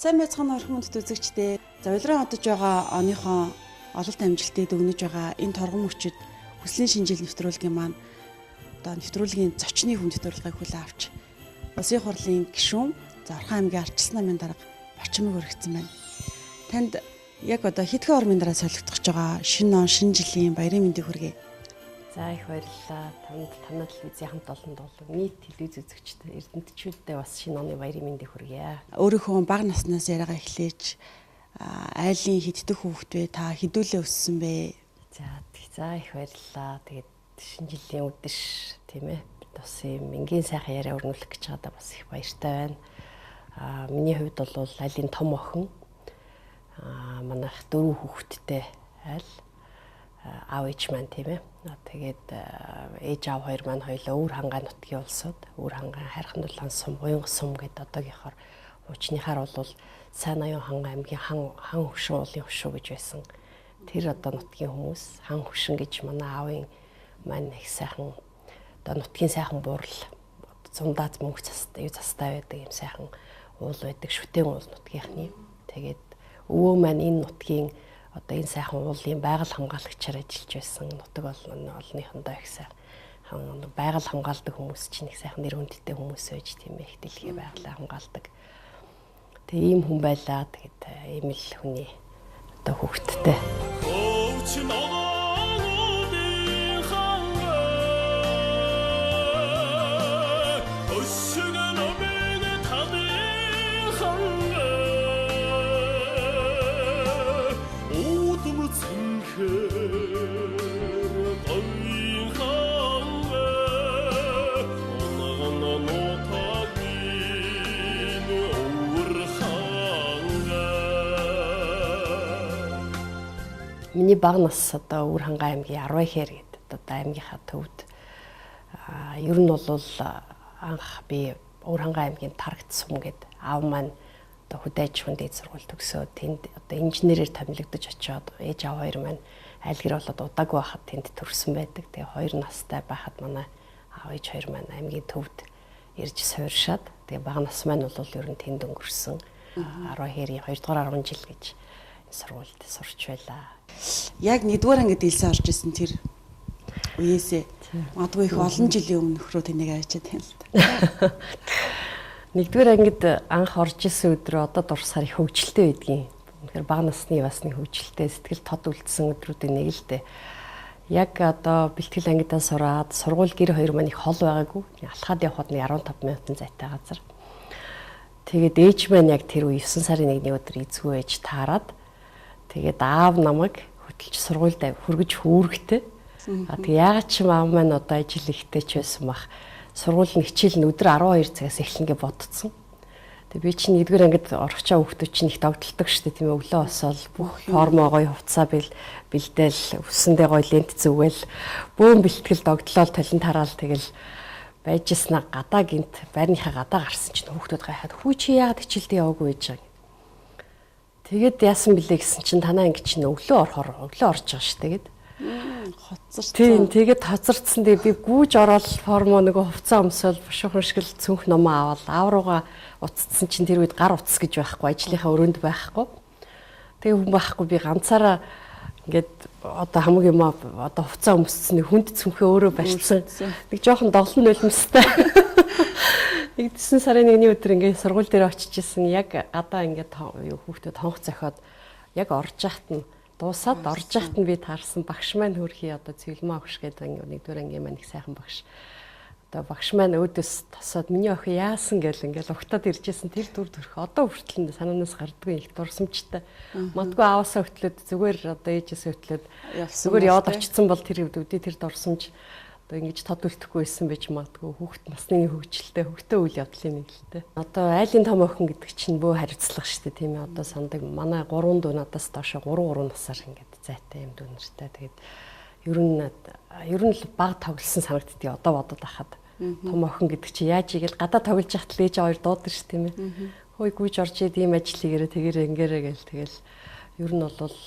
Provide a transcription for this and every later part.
Сайн байцгаана өрх мөндөд үзэгчдээ. За улиран одож байгаа оныхон ололт амжилтыг дүгнэж байгаа энэ торгон мөчид хүслийн шинжил нэвтрүүлгийн маань одоо нэвтрүүлгийн зочны хүн нэвтрүүлгыг хүлээн авч Улсын их хурлын гишүүн Орхон аймгийн Арчилсан намын дарга бочмыг өргөцсөн байна. Танд яг одоо хэдхэн ормын дараа солигдох гэж байгаа шинэ он шинэ жилийн баярын мэндийг хүргэе. За их баярлалаа. Танай телевизийн хамт олонд бол нийт телевиз үзэгчтэй эрдэмтдчүүдтэй бас шинэ оны баярын мэндийг хүргье. Өөрийнхөө бага наснаас яриагаа эхлэж айлын хиддэх хүүхдвэ та хідүүлээ өссөн бэ? За их баярлалаа. Тэгээд шинэ жилийн үдэш тийм ээ. Бас юм энгийн сайхан яриа өрнүүлэх гэж байгаадаа бас их баяртай байна. Миний хувьд бол айлын том охин манайх 4 хүүхэдтэй айл аав ээж маань тийм ээ. Тэгээд ээж аав хоёр маань хоёулаа Өвөр хангаан нутгийн улсууд Өвөр хангаан хайрхан дулаан сум буян сум гэдэг одоогийнхоор хуучныхаар бол Сайн Аюун хангаан аймгийн хан хөшин уулын хөшөө гэж байсан. Тэр одоо нутгийн хүмүүс хан хөшин гэж манай аавын маань их сайхан одоо нутгийн сайхан буурал зундаад мөнгө застай байдаг юм сайхан уул байдаг шүтэн уул нутгийнхны. Тэгээд өвөө маань энэ нутгийн одоо энэ сайхан уулын байгаль хамгаалагчаар ажиллаж байсан. Нутаг олныхондоо их сайхан байгаль хамгаалдаг хүмүүс чинь их сайхан нэр хүндтэй хүмүүс байж тийм их дэлхийн байгалаа хамгаалдаг. Тэгээ ийм хүн байлаа. Тэгээд ийм л хүний одоо хүүхэдтэй. Миний бага нас одоо Өвөр хангаан аймгийн 10 хэр гэдэг одоо аймгийнхаа төвд ер нь бол анх би Өвөр хангаан аймгийн Тарагт сум гэдэг аав маань одоо хөдөө аж ахуйн дээд сургууль төгсөөд тэнд одоо инженерээр томилогдож очиод ээж аав хоёр маань айлгэр болоод удаагүй байхад тэнд төрсэн байдаг. Тэгээ 2 настай байхад манай аав ээж хоёр маань аймгийн төвд ирж суурьшаад тэгээ бага нас маань бол ер нь тэнд өнгөрсөн 10 хэрийн 2 дугаар 10 жил гэж сургуульд сурч байлаа. Яг 1-р ангид илсэн орж исэн тэр үеэсээ магадгүй их олон жилийн өмнөх рүү тэнийг авчиад байна л да. 1-р ангид анх орж исэн өдрөө одоо дурсаар их хөвгөлтэй байдгийн. Тэгэхээр бага насны бас нэг хөвгөлтэй сэтгэл тод үлдсэн өдрүүдийн нэг л дээ. Яг одоо бэлтгэл ангидаа сураад сургууль гэр хоёр маань их хол байгаагүй. Алхаад явхад нэг 15 минутын зайтай газар. Тэгээд ээж маань яг тэр үе 9 сарын 1-ний өдөр эзгүй ээж таарад тэгээд аав намайг хөтөлж сургуульд хүргэж хүүрэгтэй. Тэгээ яагаад ч юм аав маань одоо ажил ихтэй ч байсан бах. Сургуулийн хичээл нь өдөр 12 цагаас эхлэнгээ бодцсон. Тэгээ би чинь 1-р ангид орохчаа хүүхдүүд чинь их догдолдог шүү дээ тийм ээ. Өглөө босоод бүх формоо гоё хувцаа бэлдээл өссөндөө гоё лент зүгэл бөөн бэлтгэл догдлол талент хараал тэгэл байжснаа гадаа гинт байрныхаа гадаа гарсан чинь хүүхдүүд гайхаад хүү чи яагаад хичээлдээ яваагүй байж байгаа. Тэгээд яасан бэлээ гэсэн чинь танаа анги чинь өглөө орж байгаа ш тэгээд хоцорсон. Тийм тэгээд хоцорцсон. Тэгээд би гүүж ороод формоо нөгөө хувцас өмсөөл бушуухан шиг цүнх номоо аваад аав руугаа уццсан чинь тэр үед гар утас гэж байхгүй ажлынхаа өрөөнд байхгүй. Тэгээ хүн байхгүй би ганцаараа ингээд одоо хамгийн юм одоо хувцас өмссөн хүнд цүнхээ өөрөө барьсан. Нэг жоохон доглон нулимстай. 9 сарын 1-ний өдөр ингээд сургууль дээр очиж исэн яг гадаа ингээд хүүхдүүд хонх зохиод яг орж яхад нь дуусаад орж яхад нь би таарсан багш маань хөрхий одоо цэвэлмээ багш гэдэг 1-р ангийн маань их сайхан багш. Одоо багш маань өөдөөс тосоод миний охин яасан гэл ингээд угтаад иржсэн тэр дүр төрх одоо хүртэл санаанаас гардгүй их дурсамжтай. Мадгүй ааваасаа хөтлөөд зүгээр одоо ээжээсээ хөтлөөд зүгээр яваад очсон бол тэр өвдөө тэр дурсамж одоо ингэж тод үлдэхгүй байсан байж магадгүй хүүхэд насны хөгжилтэй хөгтөө үйл явдлын нэг л дээ. Одоо айлын том охин гэдэг чинь бөө хариуцлага шүү дээ тийм ээ. Одоо сандаг манай 3 дүү надаас доошо 3 насаар ингээд зайтай юм дүүнэртэй. Тэгээд ер нь л баг тоглосон санагддгийг одоо бодоод ахад том охин гэдэг чи яаж игээл гадаа тоглож яхад л ээж хоёр дуудаг шүү тийм ээ. Хөөе гүйж орж ид ийм ажил хийгээрээ тэгэрээ ингээрээ гээл тэгэл ер нь бол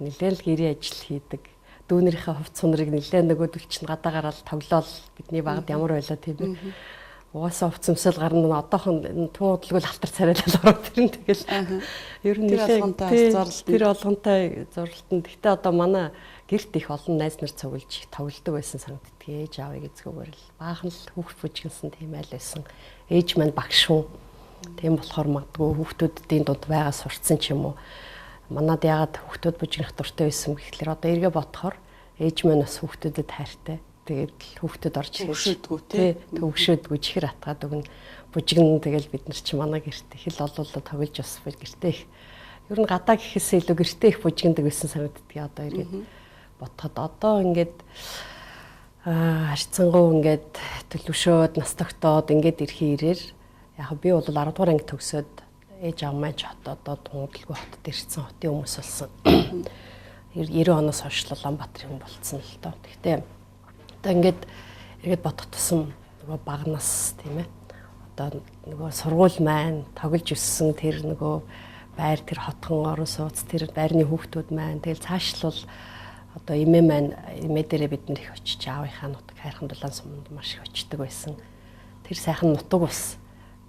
нэлээд л гэрийн ажил хийдэг. Дүүнэрийнхээ хувц сунрыг нэлээд нөгөөдөл чинь гадаа гараад тоглоол бидний багад ямар байлаа тийм ээ. Угаасаа хувц өмсөл гарна одоохон туудалгүй алтар царайлал ороод ирнэ тэгэл. Ер нь тэр олгонтой зурлалтанд. Гэтэ одоо манай гэрт их олон найз нар цуглаж тоглодог байсан санагддаг. Ээж аавыг эзгүүгээр л баахан л хүүхд бүжгэнсэн тийм айл байсан. Ээж маань багш шүү. Тийм болохоор магадгүй хүүхдүүдийн дунд байгаа сурцсан ч юм уу. Манад ягаад хүүхдүүд бүжигнэх дуртай байсан гэхэлэр одоо эргээ бодохоор ээж маань бас хүүхдүүдэд хайртай. Тэгээд хүүхдүүд орж төвшөөдгүү тий. Төвшөөдгүү чихэр атгаад өгнө. Бүжигнэ тэгэл бид нар чи манай гэрт их л олоолоо тоглож бас гэртээ их. Ер нь гадаа гэхээсээ илүү гэртээ их бүжигндэг байсан санагддаг. Одоо эргээд бодоход одоо ингээд харьцангуй ингээд төлөвшөөд нас тогтоод ингээд ирэх ирээр яг би бол 10 дугаар анги төгсөөд ээж аав маань ч одоо Тунгадалгүй хотод ирсэн хотын хүмүүс болсон. 90 оноос хойш Улаанбаатарын хүн болцсон л доо. Гэхдээ одоо ингээд эргээд бодох тусам нөгөө бага нас тийм ээ. Одоо нөгөө сургууль маань тоглож өссөн тэр нөгөө байр тэр хотхон орон сууц тэр байрны хүүхдүүд маань тэгэл цаашлал одоо эмээ маань эмээ дээрээ бид нэр их очиж аавынхаа нутаг хайрхан дулаан суманд маш их очдөг байсан. Тэр сайхан нутаг ус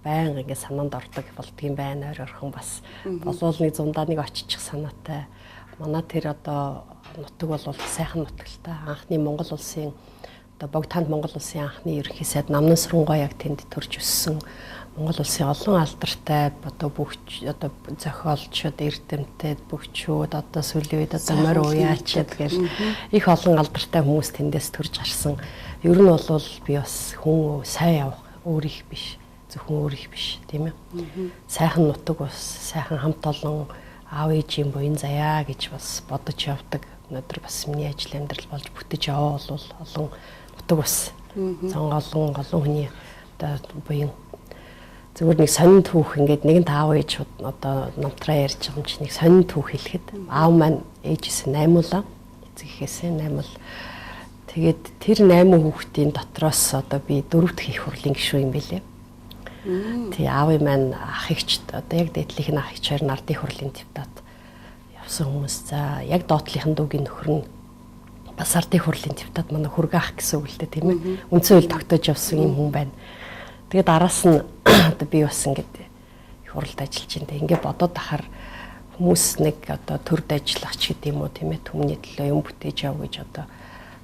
байнга ингээд санаанд ордог болдгийн байна ойрхон бас болвол нэг зундаа нэг очих санаатай. Манай тэр одоо нутаг бол сайхан нутаг л та. Анхны Монгол улсын одоо Богдханд Монгол улсын анхны ерөнхий сайд Намнан Сүрэнгой яг тэнд төрж өссөн. Монгол улсын олон алдартай одоо бүгч одоо зохиолчид, эрдэмтэд, бүгчүүд одоо сүүлийн үед одоо морь уяачид гэл их олон алдартай хүмүүс тэндээс төрж гарсан. Ер нь бол би бас хүн сайн явах өөр их биш. Зөвхөн өөр их биш, тийм ээ. Сайхан нутаг бас, сайхан хамт олон аав ээжийн буян заяа гэж бас бодож явдаг. Өнөөдөр бас миний ажил амьдрал болж бүтэж яваа бол олон нутаг бас. Олон хүний одоо буян зүгээр нэг сонин түүх ингээд нэгэн аав ээж одоо намтраа ярьж байгаа юм чи нэг сонин түүх хэлэхэд аав маань ээжээс 8 эцэгхээсээ 8 тэгээд тэр 8 хүүхдийн дотроос одоо би 4 дахь их хурлын гишүүн юм бэлээ. Тэгээ аавын маань ах эгч одоо яг дээдлийнх нь ах эгч хоёр нардын хурлын депутат явсан хүмүүс. За яг доотлынхын дүүгийн нөхөр нь бас ардын хурлын депутат манай хүргэн ах гэсэн үг л дээ тийм ээ. Үндсэн хууль тогтоож явсан юм хүн байна. Тэгээд араас нь одоо би бас ингээд их хурлд ажиллаж байна. Ингээд бодоод ахаар хүмүүс нэг одоо төрд ажиллах ч гэдэг юм уу тийм ээ. Түмний төлөө юм бүтээж яв гэж одоо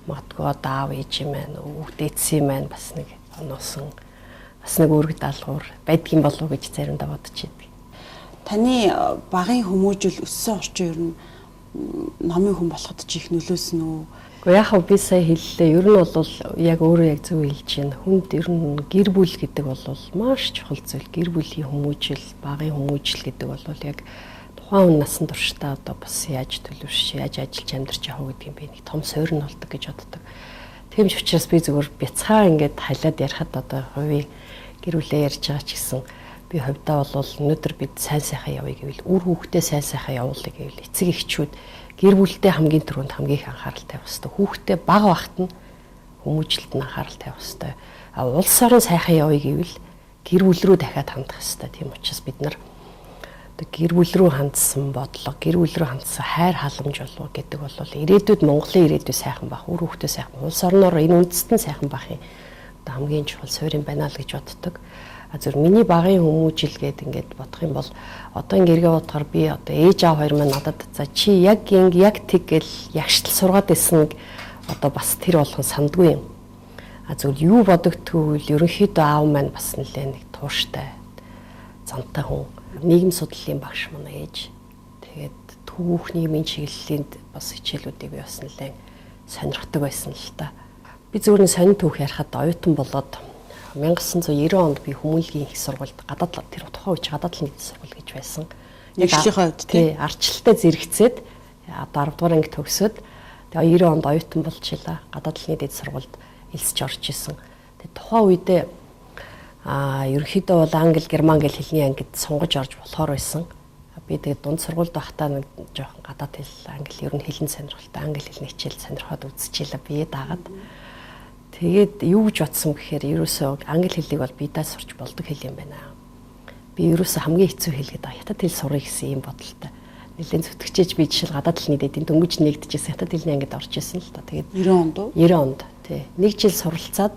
магадгүй одоо аав ээж юм байна. Өвд эцсийн маань бас нэг оноосон бас нэг үүрэг даалгавар байдгийн болов уу гэж заримдаа бодож байдаг. Таны багын хүмүүжил өссөн орчин ер нь номын хүн болоход ч их нөлөөсөн үү? Гэхдээ яг би сая хэллээ. Ер нь бол яг өөрөө яг зөв хэлж байна. Хүнд ер нь гэр бүл гэдэг бол маш чухал зүйл. Гэр бүлийн хүмүүжил, багын хүмүүжил гэдэг бол яг тухайн хүн насан туршдаа одоо бас яаж төлөвшөж, яаж ажиллаж амьдарч явах гэдэг юм бэ. Нэг том суурь нь болдог гэж боддог. Тийм ч учраас би зүгээр бяцхаа ингээд хайлаад ярихад одоо хувийн гэр бүлээ ярьж байгаа ч гэсэн би хувьдаа бол өнөөдөр бид сайн сайхан явъя гэвэл үр хүүхдээ сайн сайхан явуулъя гэвэл эцэг эхчүүд гэр бүлдээ хамгийн түрүүнд хамгийн их анхаарал тавих хэрэгтэй. Хүүхдээ бага багт нь хүмүүжлэлд нь анхаарал тавих хэрэгтэй. Улс орон сайхан явъя гэвэл гэр бүл рүү дахиад хандах хэрэгтэй. Тийм учраас бид нар одоо гэр бүл рүү хандсан бодлого, гэр бүл рүү хандсан хайр халамж болов гэдэг бол ирээдүйд Монголын ирээдүй сайхан байх, үр хүүхдээ сайхан, улс орноор энэ үндэстэн сайхан байхын одоо хамгийн чухал суурь юм байна л гэж боддог. Зөв миний багын хүмүүжил гээд ингээд бодох юм бол одоо ингэ эргээ бодохоор би одоо ээж аав хоёр маань надад за чи яг тэг гэл ягштал сургаад байсан одоо бас тэр болгон сандгүй юм. Зөв юу бодогдтгүй ерөнхийдөө аав маань бас нэлээ нэг тууштай зантай хүн. Нийгэм судлалын багш манай ээж. Тэгээд түүх нийгмийн чиглэлд бас хичээлүүдийг би бас нэлээ сонирхдаг байсан л та. Би зөвхөн сонин түүх ярихад оюутан болоод 1990 онд би хүмүүнлэгийн их сургуульд гадаад тэр тухайн үеч гадаад нэгдсэн сургууль гэж байсан. Нэгжлийнхаа үед тий арчлалтай зэрэгцээд одоо 10 дугаар анги төгсөөд тэгээ 90 онд оюутан болж илаа. Гадаад нэгдсэн сургуульд элсэж орж исэн. Тэгээ тухайн үедээ ерөнхийдөө бол англи, герман гэл хэлний ангид сунгаж орж болохоор байсан. Би тэгээд дунд сургуульд байхдаа нэг жоохон гадаад хэл, англи ер нь хэлэн сонирхолтой англи хэлний хичээл сонирхоод үзчихлээ бие даагаад. Тэгээд юу гэж бодсон гэхээр ерөөсөө англи хэлийг бол би даа сурч болдог хэл юм байна. Би ерөөсөө хамгийн хэцүү хэл гэдэг хятад хэл сурах гэсэн юм бодолтой. Нэлээд зүтгэжээж би жишээл гадаад хэлний дэд дөнгөж нэгдэжсэн хятад хэлний ангид орж исэн л та. Тэгээд 90 онд уу? 90 онд тий. Нэг жил суралцаад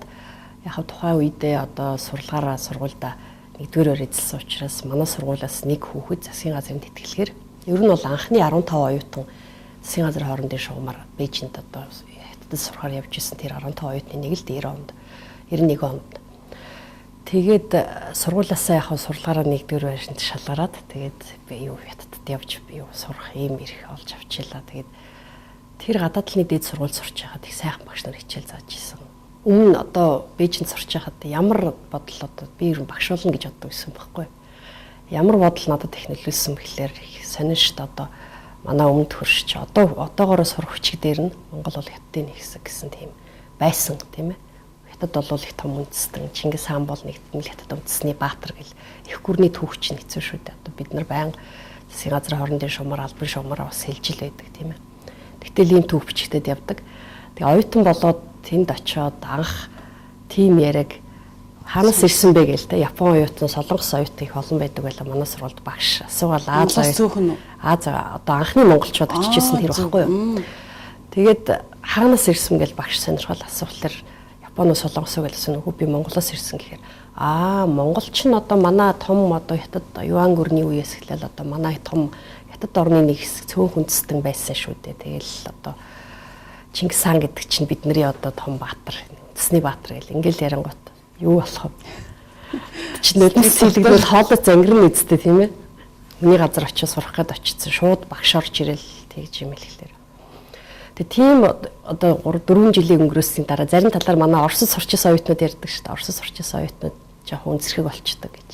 Яг тухайн үедээ одоо сурлагаараа сургуультай нэгдүгээрээр эзэлсэн учраас манай сургуулиас нэг хүүхэд засгийн газрын тэтгэлгээр ер нь бол анхны 15 оюутан засгийн газрын хоорондын шугамар Бээжинд одоо хятадд сурахаар явж исэн тэр 15 оюутны нэг л 91 онд. Тэгээд сургуулиасаа яг сурлагаараа нэгдүгээр байшинд шалгараад тэгээд би хятадд явж сурах ийм эрх олж авчилаа. Тэгээд тэр гадаад талын дээд сургууль сурч байхад их сайхан багш нар хичээл зааж исэн. Өмнө одоо Бээжинд сурч байхад ямар бодол одоо би ер нь багш болно гэж боддог байсан байхгүй. Ямар бодол надад их нөлөөлсөн бэхлээр их сониршд одоо манай өмнөд хөрш чи одоогоороо сурах хүчиг дээр нь Монгол бол хятадын нэг хэсэг гэсэн тийм байсан тийм ээ. Хятад бол их том үндэстэн Чингис хаан бол нэгдэн хятад үндэсний баатар гэл их гүрний түүхч нь хэцүү шүү дээ. Одоо бид нар байнга засгийн газрын хоорондын шугамар албан шугамараа бас хэлж л байдаг тийм ээ. Тэгтэл ийм түүх бичигдэд явдаг. Тэгээ оюутан болоод тэнд очиод анх тим яриг хаанаас ирсэн бэ гээл те Япон оюутан солонгос оюутан их олон байдаг байлаа манай сургуульд багш асуувал Аз одоо анхны монголчууд очиж исэн тэр байхгүй юу. Тэгээд хаанаас ирсэн гээл багш сонирхол асуухлаар Японоос солонгосоо гэлсэн үгүй би Монголоос ирсэн гэхээр монголч нь одоо манай том одоо хятад юан гүрний үеэс эхлээл одоо манай том хятад орны нэг хэсэг цөөн хүндэстэн байсан шүү дээ. Тэгэл одоо Чингис хаан гэдэг чинь бидний одоо том баатар, үндэсний баатар гэл ингээл ярангуут юу болох вэ? Чи нүднээс сэлгдвэл хоолой зангирн үсттэй тийм ээ. Миний газар очиж сурах гээд очицсан шууд багш орж ирэл тэгж юм хэлэхлээр. Тэгээ тийм одоо 3-4 жилийн өнгөрөөсийн дараа зарим талаар манай Оросд сурч байсан оюутнууд ярьдаг шүү дээ. Оросд сурч байсан оюутнууд жоохон үнсэрхэг болчдөг гэж.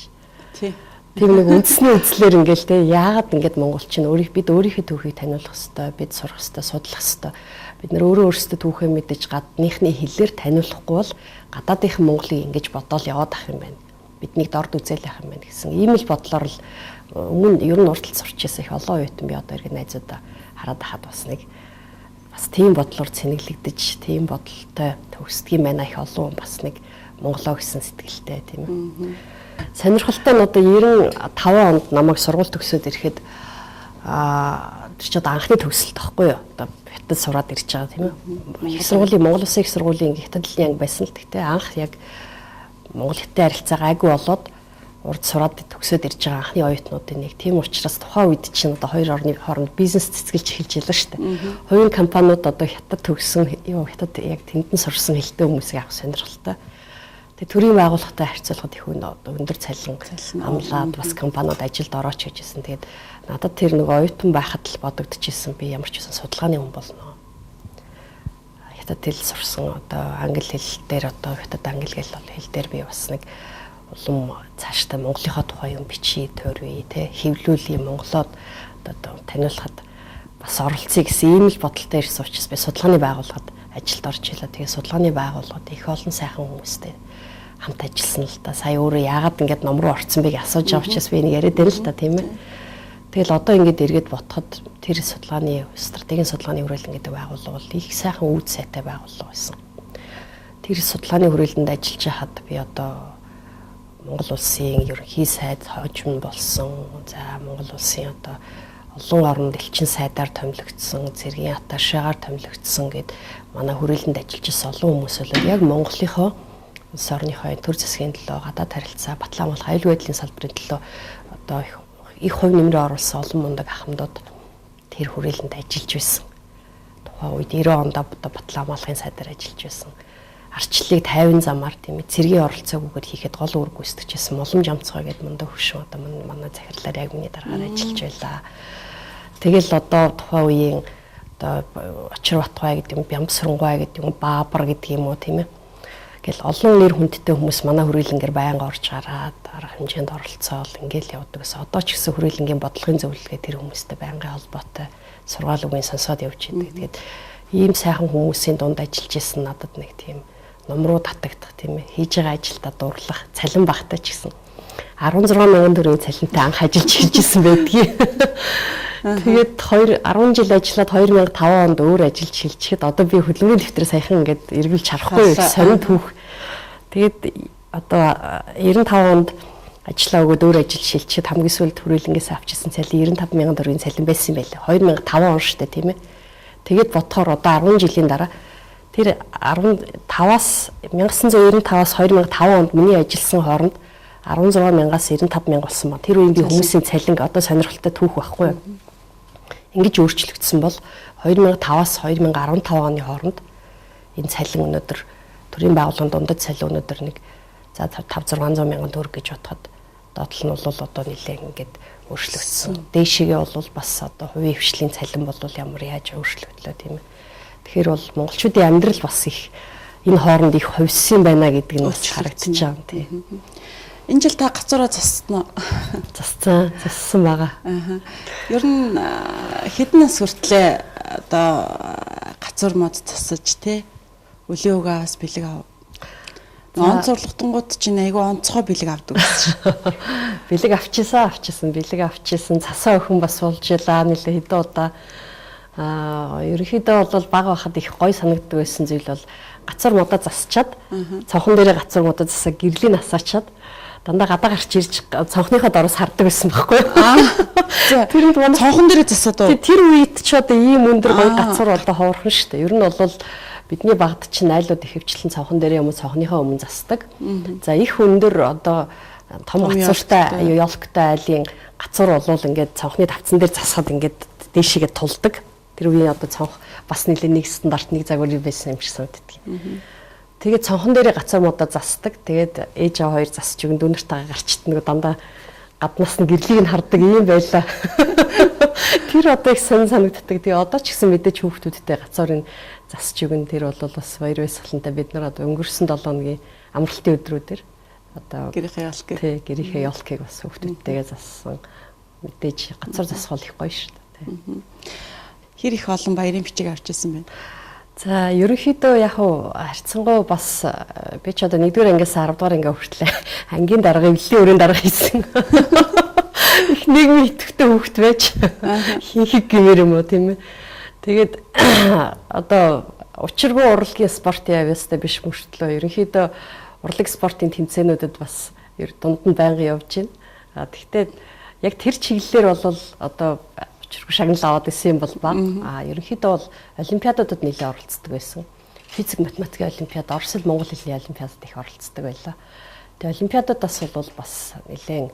Тийм нэг үндэсний үзлэр ингээл те яагаад ингээд монголчин бид өөрийнхөө түүхийг таниулах хэвээр бид сурах хэвээр судлах хэвээр бид нар өөрөөсөө түүхээ мэдэж гадныхны хэлээр таниулахгүй бол гадаадынхан Монголыг ингэж бодоол яваад ах юм байна. Биднийг дорд үзэл ах юм байна гэсэн ийм л бодлоор л өмнө ер нь урталт сурч байсан их олон оюутан би одоо иргэн найзуудаа хараад хахад бас тийм бодлоор цэнэглэгдэж тийм бодолтой төгсдөг юм байна их олон бас нэг Монголоо гэсэн сэтгэлтэй тийм ээ. Сонирхолтой нь одоо 95 онд намайг сургууль төгсөөд ирэхэд тэр ч одоо анхны төгсөлт тахгүй юу. Одоо хятад сураад ирж байгаа тийм ээ. Их сургуулийн Монгол Улсын их сургуулийн хятадлын анги байсан л гэхдээ анх яг Монгол хятадын харилцаа гайгүй болоод урд сураад төгсөөд ирж байгаа анхны оюутнуудын нэг. Тийм учраас тухайн үед чинь одоо хоёр орны хооронд бизнес цэцгэлж эхэлж байлаа шүү дээ. Хоёрын компаниуд одоо хятад төгссөн хятад яг тэндэн сурсан хэлтэй хүмүүсийг авах сонирхолтой. Тэгээ төрийн байгууллагатай харьцуулахад их өндөр цалин амлаад бас компаниуд ажилд орооч гэжсэн. Тэгээд надад тэр нэг оюутан байхад л бодогдчихсэн би ямар ч байсан судалгааны хүн болно. Хятад хэл сурсан одоо англи хэл дээр одоо хятад англи хэл дээр би бас нэг улам цаашдаа Монголынхоо тухай юм бичиж төрөе те хэвлүүлээ Монголоод одоо таниулахад бас оролцъё гэсэн ийм л бодолтой ирсэн учраас би судалгааны байгууллагад ажилд орж илаа. Тэгээ судалгааны байгууллагууд их олон сайхан хүмүүстэй хамт ажилласан л да. Сая өөрөө яагаад ингэж ном руу орсон бэ гэж асууж байгаа учраас би нэг яриад байна л да тийм ээ. Тэгэл одоо ингэж эргээд ботход тэр судалгааны стратегийн судалгааны хүрээлэн гэдэг байгууллага бол их сайхан үүд сайтай байгууллага байсан. Тэр судалгааны хүрээлэнд ажиллаж хахад би одоо Монгол улсын ерөнхий сайд хожим болсон. За Монгол улсын одоо олон орнд элчин сайдаар томилогдсон, цэргийн аташаагаар томилогдсон гэд манай хүрээлэнд ажиллаж байсан олон хүмүүс бол яг Монголынхоо улс орныхоо төр засгийн төлөө гадаад харилцаа, батлан болох аюулгүй байдлын салбарын төлөө одоо их хувь нэмрээ оруулсан олон мундаг ахмадууд тэр хүрээлэнд ажиллаж байсан. Тухайн үед 90 онд одоо батлан хамгаалахын сайдаар ажиллаж байсан. Арчлалыг 50 замаар тийм ээ цэргийн оролцоогүйгээр хийхэд гол үүрэг гүйцэтгэжсэн Моломж амцгой гэдэг мундаг хөвшин одоо манай захирлаар яг миний дараагаар ажиллаж байлаа. Тэгэл одоо тухайн үеийн одоо Очир Батгай гэдэг юм, Бямбсрангай гэдэг юм, Баабар гэдэг юм уу тийм ээ. Гэл олон нэр хүндтэй хүмүүс манай хүрээлэнгээр байнга орж гараад арга хэмжээнд оролцоол ингээл явдаг гэсэн. Одоо ч гэсэн хүрээлэнгийн бодлогын зөвлөгөө тэр хүмүүстэй байнгын холбоотой сургаал үгийн сонсоод явж байдаг. Тэгээд ийм сайхан хүмүүсийн дунд ажиллаж исэн надад нэг тийм ном руу татагдах тийм ээ. Хийж байгаа ажилдаа дурлах, цалин багтаа ч гэсэн 16 мянган төгрөгийн цалинтай анх ажиллаж хийж исэн байдгийг. Тэгээд 10 жил ажиллаад 2005 онд өөр ажиллаж шилжихэд одоо би хөдөлмөрийн дэвтэр саяхан ингээд эргэлж харахгүй сонин түүх. Тэгээд одоо 95 онд ажиллаа өгөөд өөр ажил шилжихэд хамгийн сүүлд хүрээлэнгээс авчихсан цалин 95 мянган төгрөгийн цалин байсан юм байлаа. 2005 он шүү дээ тийм ээ. Тэгээд бодохоор одоо 10 жилийн дараа Тэр 15-аас 1995-аас 2005 онд миний ажилласан хооронд 16,000-аас 95,000 болсон ба. Тэр үеийн би хүмүүсийн цалинг одоо сонирхолтой түүх байхгүй юу? Ингэж өөрчлөгдсөн бол 2005-аас 2015 оны хооронд энэ цалин өнөөдөр төрийн байгууллагын дундад цалин өнөөдөр нэг за 5-600 мянган төгрөг гэж бодоход доотлол нь бол одоо нэлээд ингээд өөрчлөгдсөн. Дээшигээ бол бас одоо хувийн хвшлийн цалин бол ямар яаж өөрчлөгдлөө тийм ээ. Тэгэхээр бол монголчуудын амьдрал бас их энэ хооронд их хувьсан байна гэдэг нь бас харагдаж байгаа юм тийм. Энэ жил та гацуураа зассан уу? Зассан байгаа. Ер нь хэдэн нас хүртлээ одоо гацуур мод засаж тий өлийн угаас бэлэг ав. Онцорлогтонгууд чинь айгүй онцгой бэлэг авдаг гэсэн. Бэлэг авчижсэн. Бэлэг авчижсэн. Цасаа өхөн бас болж ялаа нэлээ хэдэн удаа. Ерөнхийдөө бол бага байхад их гой санагддаг байсан зүйл бол гацуур модоо засчаад цонхон дээрээ гацуур модоо засаа гэрлийн насаачаад дандаа гадаа гарч ирж цонхныхоо дороос хардаг байсан байхгүй юу? Тэр нь цонхон дээрээ засаад уу? Тэр үед ч одоо ийм өндөр гой гацуур одоо хоорхон шүү дээ. Ер нь бол бидний багт чинь айлууд их хөвчлэн цонхон дээрээ юм цонхныхоо өмнө засдаг. За их өндөр одоо том гацууртай ёлктой айлын гацуур болвол ингээд цонхны тавцан дээр засахад ингээд дээшигээ тулдаг. Тэр үеийн одоо цонх бас нэлээд нэг стандарт нэг загвар байсан юм шиг санагддаг. Тэгээд цонхон дээрээ гацуур модоо засдаг. Тэгээд ээж аваа хоёр засч өгөн дүүнэртэйгээ гарчт нэг дандаа гаднаас нь гэрлийг нь хардаг юм байлаа. Тэр одоо их санагддаг. Тэгээ одоо ч гэсэн мэдээж хүүхдүүдтэй гацуурыг засч өгөн тэр бол бас баяр баясгалантай бид нар одоо өнгөрсөн 7 хоногийн амралтын өдрүүдээр одоо гэрийнхээ ялкыг гэрийнхээ ялкыг бас хүүхдүүдтэйгээ зассан. Мэдээж гацуур засах их гоё шүү дээ. Хэр их олон баярын бичиг авч ирсэн байна. За ерөнхийдөө яг уу харьцангуй бас би ч одоо 1-р ангиас 10-р анги хүртлээ ангийн дарга эвлэлийн өрөөнд дарга хийсэн. Их нийгмийн идэвхтэй хүүхд байж хийх гэмээр юм уу тийм ээ. Тэгээд одоо учиргүй урлагийн спортын авьяастай биш мөртлөө ерөнхийдөө урлаг спортын тэмцээнүүдэд бас дунд нь байнга явж байна. Тэгвэл яг тэр чиглэлээр бол одоо шагнал аваад исэн юм бол баг. Ерөнхийдөө бол олимпиадуудад нэлээд оролцдог байсан. Физик, математикийн олимпиад, орос хэл, монгол хэлний олимпиадад их оролцдог байлаа. Тэгээ олимпиадуудаас бол бас нэлээд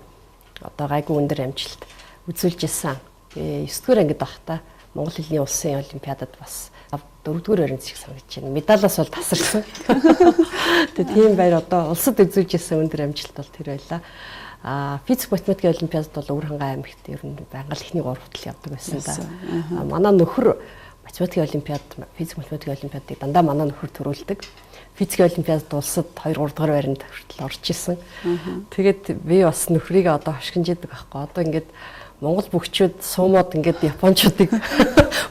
одоо гайгүй өндөр амжилт үзүүлж исэн. 9-р ангид байхдаа монгол хэлний улсын олимпиадад бас 4-р өрөөнд шиг санагдаж байна. Медалаас бол тасарсан. Тэгээ тийм баяр одоо улсад үзүүлж исэн өндөр амжилт бол тэр байлаа. Физик математикийн олимпиадад бол Өвөр хангай аймагт ер нь байнга л ихний 3-т явдаг байсан да. Манай нөхөр математикийн олимпиад, физик математикийн олимпиадыг дандаа манай нөхөр төрүүлдэг. Физикийн олимпиадад улсад 2-3 дугаар байранд хүртэл орж исэн. Тэгээд би бас нөхрийгээ одоо хошгинжидэг байхгүй. Одоо ингээд Монгол бүгчүүд суумод ингээд японочдыг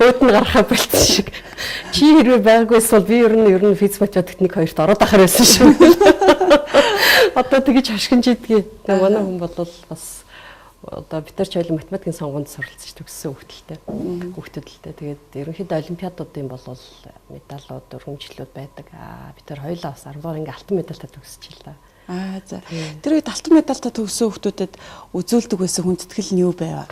өөд нь гаргахаа болчихсон шиг. Чи хэрвээ байгаагүйс бол би ер нь физик математикт 1-2-т ороод ахаар байсан шүү. Одоо тэгэж хошгинжидгээ. Тэгээ манай хүн бол бас одоо бид нар ч ойлон математикийн сонгуульд суралцж төгссөн хүүхдүүдэлтэй. Тэгээд ерөнхийдөө олимпиадуудын бол медалууд, өргөмжлүүд байдаг. Бид нар хоёулаа бас 10-р анги алтан медальтай төгсөж л да. За. Тэр үед алтан медальтай төгссөн хүүхдүүдэд үзүүлдэг байсан хүндэтгэл нь юу байв?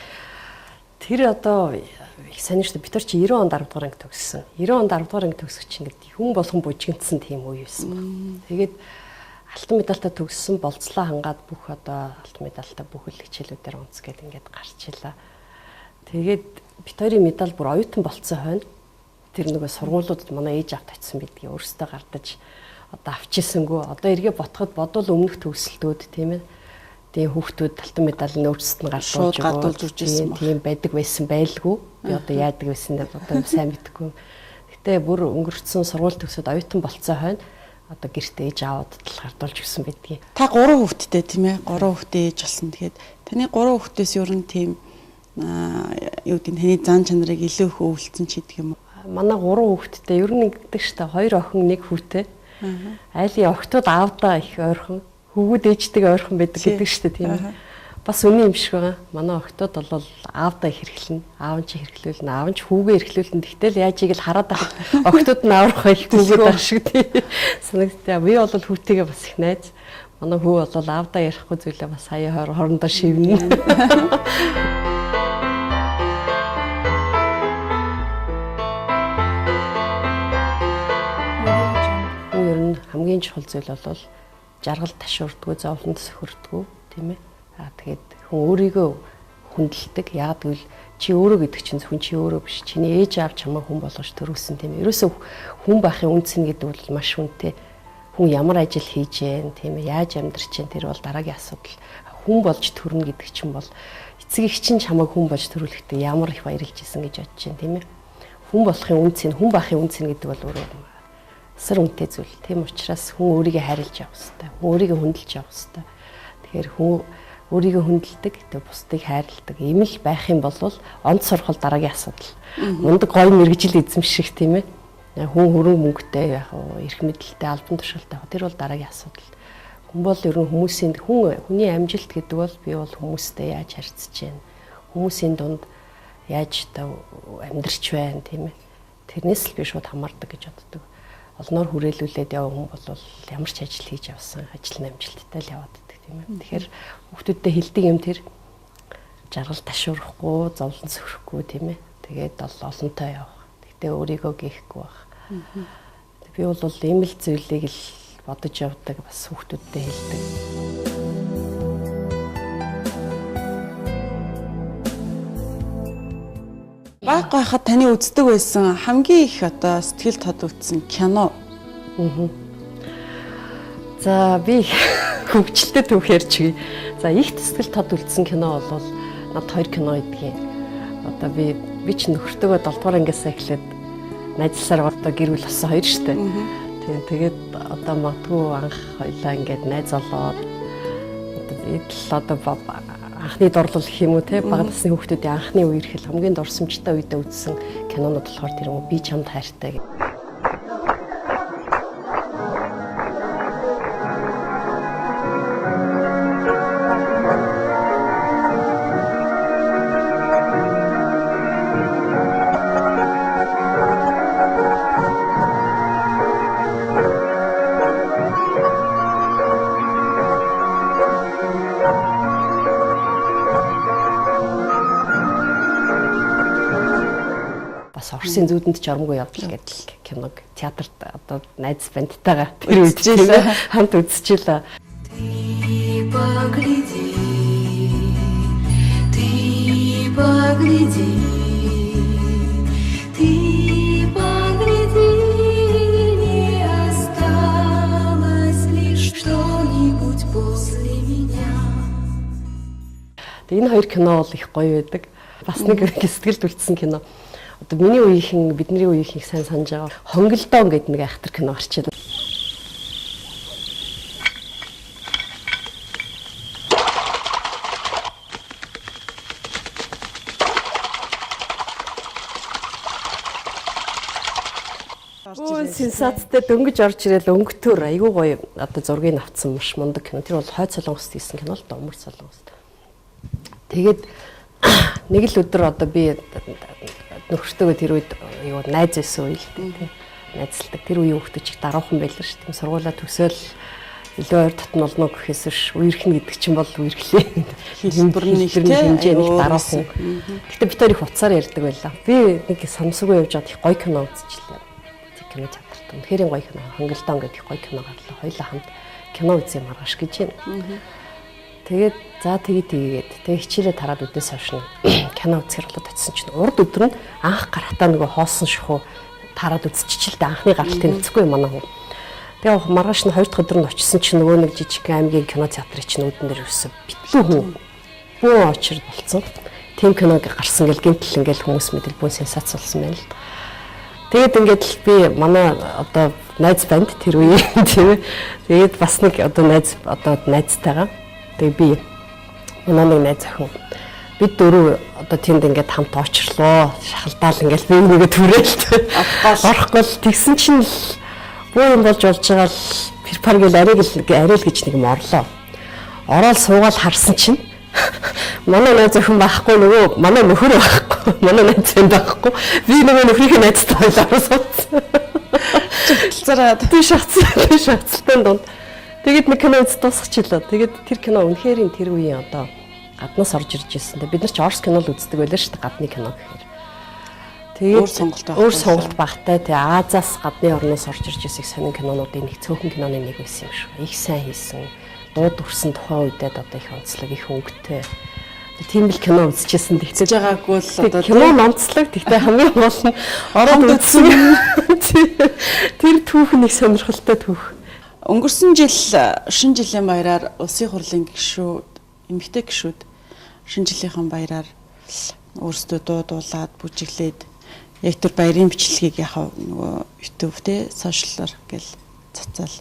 Тэр одоо их сайн шүү дээ. Бид нар чи 90 онд 10 дугаар анги төгссөн. 90 онд 10 дугаар анги төгсөх чинь ингээд хүн болгон бужигдсан тийм үе байсан байна. Тэгээд алтан медальтай төгссөн болцлоо хангаад бүх одоо алтан медальтай бүх л хичээлүүдээр онцгээд ингээд гарчлаа. Тэгээд бид хоёрын медаль бүр оюутан болцсон хойно тэр нөгөө сургуулиудад манай ээж авт очсон бидгийг өөрсдөө гардаж одоо авчижсэнгүй. Одоо эргээ ботход бодвол өмнөх төгсөлтүүд тийм ээ. Тэгээ хүүхдүүд алтан медаль өөрсдөд нь гадуулж ирсэн тийм байдаг байсан байлгүй. Би одоо яадаг байсан одоо сайн мэдэхгүй. Гэтэ бүр өнгөрцөн сургууль төгсөд оюутан болцсон хойно одоо гэртээ ээж аваад талхардуулж өгсөн байдгийг. Та 3 хүүхэдтэй тийм ээ. 3 хүүхдээ ээж болсон. Тэгэхээр таны 3 хүүхдээс ер нь тийм юу гэдэг таны зан чанарыг илүү их өвлцсөн ч гэдэг юм уу? Манай 3 хүүхэдтэй ер нь ингэдэг штэ 2 охин 1 хүүтэй. Айлын охтууд аавдаа их ойрхон, хөвгүүд ээжтэйгээ ойрхон байдаг гэдэг штэ тийм. Бас үний юм шиг байгаа. Манай охтууд бол аавдаа их хэрэглэнэ, аав нь ч хэрэглүүлнэ, аав нь ч хүүгээ хэрэглүүлнэ. Тэгтэл яаж ийг л хараад байхад охтууд нь ааврахаа их хүүгээд байх шиг тийм. Санагдтаа. Би бол хүүтэйгээ бас их найз. Манай хүү бол аавдаа ярихгүй зүйлээ бас хаяа хоорондоо шивнэ. хамгийн чухал зүйл бол жаргал ташуурдгүй, зовлонд сөхөрдгүй, тийм ээ. Тэгээд хүн өөрийгөө хүндэлдэг. Яг гэвэл чи өөрөө гэдэг чинь зөвхөн чи өөрөө биш. Чиний ээж аав чамаа хүн болгож төрүүлсэн, тийм ээ. Ерөөсөө хүн байхын үнцэн гэдэг бол маш хүнтэй. Хүн ямар ажил хийж гэн, тийм ээ. Яаж амьдрч гэн тэр бол дараагийн асуудал. Хүн болж төрнө гэдэг чинь бол эцэг эх чинь чамайг хүн болж төрүүлэхдээ ямар их баярлж исэн гэж бодож байна, тийм ээ. Хүн болохын үнцэн, хүн байхын үнцэн гэдэг бол өөрөө сар үнэтэй зүйл. Тийм учраас хүн өөрийгөө хайрлаж явах хэрэгтэй. Хүн өөрийгөө хүндэлж явах хэрэгтэй. Тэгэхээр хүн өөрийгөө хүндэлдэг, тэгээ бусдыг хайрладаг. Ийм л байх юм бол онд сурах бол дараагийн асуудал. Мундаг гоё мэрэгжил эзэмших, тийм ээ. Хүн хөрөнгө мөнгөтэй яг эрх мэдэлтэй албан тушаалтай. Тэр бол дараагийн асуудал. Хүн бол ер нь хүний амжилт гэдэг бол би бол хүмүүстэй яаж харьцаж байна. Хүмүүсийн дунд яаж амьдрч байна, тийм ээ. Тэрнээс л би шууд хамаардаг гэж боддог. Олноор хүрээлүүлээд явах хүн бол ямар ч ажил хийж явсан, ажил нь амжилттай л яваад байдаг, тийм ээ. Тэгэхээр хүүхдүүдтэй хэлдэг юм тэр жаргал ташуурахгүй, зовлон сөхрөхгүй, тийм ээ. Тэгээд олонтой явах. Тэгтээ өөрийгөө гээхгүй байх. Би бол ийм л зүйлийг л бодож явдаг, бас хүүхдүүдтэй хэлдэг. Баг байхад таны үздэг байсан хамгийн их сэтгэл тодвцсан кино. За би хөвгчлөлтэй түүх ярьж. За их сэтгэл тодвцсан кино бол над 2 кино идэх. Одоо би ч нөхөртөөгөө 7 дугаар ангиасаа эхлээд найзласаар гэр бүл болсон 2 штэ. Тэгээд одоо магадгүй анх хоёлаа ингээд найз олоод одоо анхны дурлал гэх юм уу те бага насны хүүхдүүдийн анхны үеэрхэл хамгийн дурсамжтай үедээ үзсэн кинонууд болохоор тэр юм би чамд хайртай гэх. Орсын зүудэнд ч оромгүй явдал гэдэг киног театрт одоо найз бандтайгаа тэр үзчихлээ хамт үзчихлээ. Энэ 2 кино бол их гоё байдаг. Бас нэг сэтгэл зүлцсэн кино. Одоо миний үеийнхэн бидний үеийнхэн сайн санаж байгаа Хонголдон гэдэг нэг айхтар кино гарчаад. Сенсацтай дөнгөж орж ирэл өнгөтөр айгүй гоё одоо зургийг авцсан маш мундаг кино. Тэр бол Хойд Солонгост хийсэн кино л да, Өмнөд Солонгост. Тэгээд нэг л өдөр одоо би нөхөртөөгөө тэр үед юу найз байсан үе л тийм найзалдаг. Тэр үеийн хүүхдүүд ч их даруухан байлаа шүү дээ. Сургуулаа төгсөөл илүү ойр дотн болно гэхээс биш үерхэн гэдэг чинь бол үерхлээ. Хэлбэрний хэмжээний даруухан. Гэтэ бид хоёр их уцаар ярьдаг байлаа. Би нэг самсгүй явж байгаад их гоё кино үзчихлээ. Тэр кино театрт. Үнэхээр гоё кино. Хонголдон гэдэг гоё кино гарлаа. Хоёулаа хамт кино үзье маргааш гэж байна. Тэгээд тэгээ хичээлээ тараад үдээс хойш кино үзэхэр болоод очисон чинь урд өдөр нь анх гарахтаа нөгөө хоосон шахуу тараад үзчихэл дээ анхны гаралтыг нэцэхгүй манай хүн. Тэгээ маргааш нь 2 дахь өдөр нь очисон чинь нөгөө нэг жижиг аймгийн кино театрын чинь үүдэн дээр өсөв битлүү хүн бөө очирд болцсон. Тим киног гарсан гэл гинтл ингээл хүмүүс мэдэл бөө сенсац болсон байна л. Тэгээд ингээд л би манай одоо найз банд тэр үе тийм. Тэгээд бас нэг одоо найзтайгаа тэгээ би манай нэг найз охин бид дөрөв одоо тэнд ингээд хамт очрлоо шахалдаал ингээд би нэгэ түрээлт орохгүй л тэгсэн чинь буу юм болж байгаа л перпаргэл арай л гэж нэг юм орлоо. Ороод суугаад харсан чинь манай найз охин байхгүй нөгөө манай нөхөр байхгүй манай найз байхгүй би нөгөө нөхрийнхээ найзтай хойлоо суудсан. Цараад би шахацтай донд тэгээд нэг кино үзтосчихлоо. Тэгээд тэр кино үнэхээр тэр үеийн одоо гаднаас орж ирж ирсэн. Бид нар ч орс кино л үздэг байлаа шүү дээ гадны кино гэхээр. Тэгээд өөр сонголт багтай. Тэгээ Азаас гадны орноос орж ирж ирсэг сонин кинонуудын нэг цөөхөн киноны нэг байсан юм шиг. Их сайн хийсэн. Дууд өрсөн тухайн үедээ одоо их онцлог, их өнгөтэй. Тийм л кино үзчихсэн. Тэгсэж байгаагүй л одоо кино онцлог. Тэгтээ хамгийн гол нь ороод үзсэн. Тэр түүх нэг сонирхолтой түүх. Өнгөрсөн жил шинэ жилийн баяраар Улсын хурлын гишүүд, эмэгтэй гишүүд шинэ жилийнхэн баяраар өөрсдөө дуулаад бүжиглээд яг тэр баярын бичлэгийг яг нөгөө YouTube те сошиалар гэл цацаал.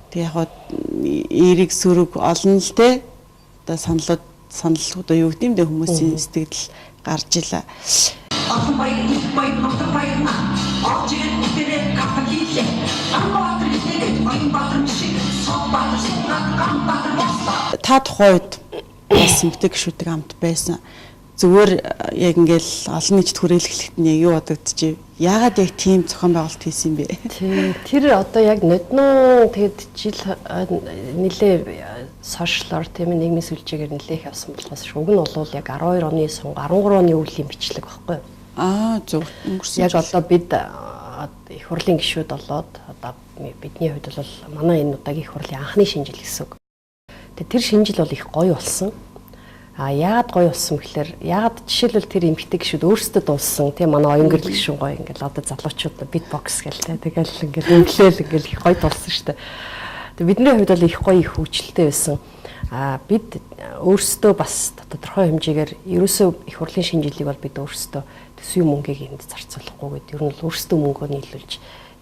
Тэг яг эерэг сүрэг олон л те одоо санал одоо юу гэдэг юм бэ хүмүүсийн сэтгэл гарч илаа. Олон баяр их баяр нутаг баяр орж ирэх бүтээрээ капитал хийлээ. Амбатар хийлээ. Баян баатар шиг сод баатар сууд гам баатар болсон. Та тухайд бас эмэгтэй гишүүдтэй хамт байсан. Зүгээр яг ингээл олон нийтэд хүрээлэхлэхэд нь юу бодогдчих вэ? Яагаад яг тийм зохион байгуулалт хийсэн юм бэ? Тэр одоо яг нодноо тэгэд жил нилээ сошиалор тийм нийгмийн сүлжээгээр нилээх явсан болохоос уг нь бол яг 12 оны сон 13 оны үеийн бичлэг баггүй. Зөв өнгөрсөн. Яг одоо бид их хурлын гишүүд болоод одоо бидний хувьд бол манай энэ удаагийн их хурлын анхны шинжил гэсэн үг. Тэр шинжил бол их гоё болсон. Яагаад гоё болсон гэхээр яагаад жишээлбэл тэр эмэгтэй гişүүд өөрсдөө дуулсан тийм манай оюун гэрэл гişүүн гоё ингээл одоо залуучууд битбокс гээл тэгэл ингээл өглөөл ингээл их гоё дуулсан шүү дээ. Тэгээ бидний хувьд бол их гоё их хөгжилтэй байсан. Бид өөрсдөө бас тодорхой хэмжээгээр ерөөсөө их хурлын шинжилгээг бол бид өөрсдөө төсвийн мөнгийг энд зарцуулахгүй гэдэг. Ер нь бол өөрсдөө мөнгөө нийлүүлж